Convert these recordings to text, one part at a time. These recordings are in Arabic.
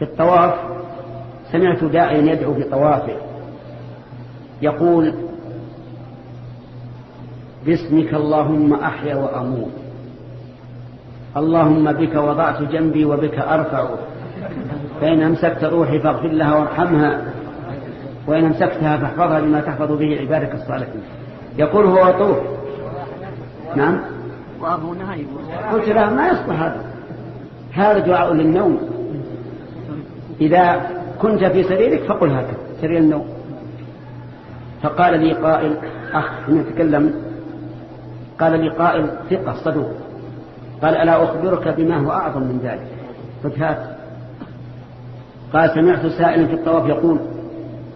في الطواف سمعت داعيا يدعو في طوافه يقول: باسمك اللهم أحيا وأموت، اللهم بك وضعت جنبي وبك أرفع، فإن أمسكت روحي فاغفر لها وارحمها، وإن أمسكتها فاحفظها بما تحفظ به عبادك الصالحين. يقول هو يطوف. نعم. قلت له: ما يصلح هذا دعاء للنوم، إذا كنت في سريرك فقل هكذا سرير النوم. فقال لي قائل نتكلم، قال لي قائل ثقة صدوق، قال: ألا أخبرك بما هو أعظم من ذلك؟ قلت: هات. قال: سمعت سائلا في الطواف يقول: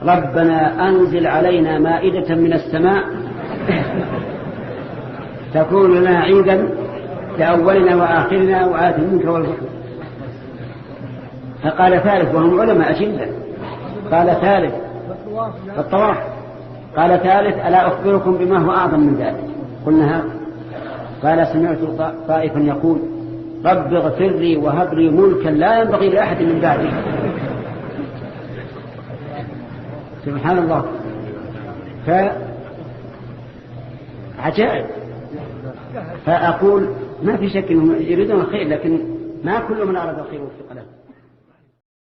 ربنا أنزل علينا مائدة من السماء تكون لنا عيدا لأولنا وآخرنا وآت منك والبحر. فقال ثالث، وهم علماء أجلة، قال ثالث الطواف، قال ثالث: ألا أخبركم بما هو أعظم من ذلك؟ قلنا ها. قال: سمعت طائفا يقول: رب اغفر لي وهب لي ملكا لا ينبغي لأحد من بعدي. سبحان الله. فعجائب. فأقول ما في شك أنهم يريدون الخير، لكن ما كل من أراد الخير وفق له.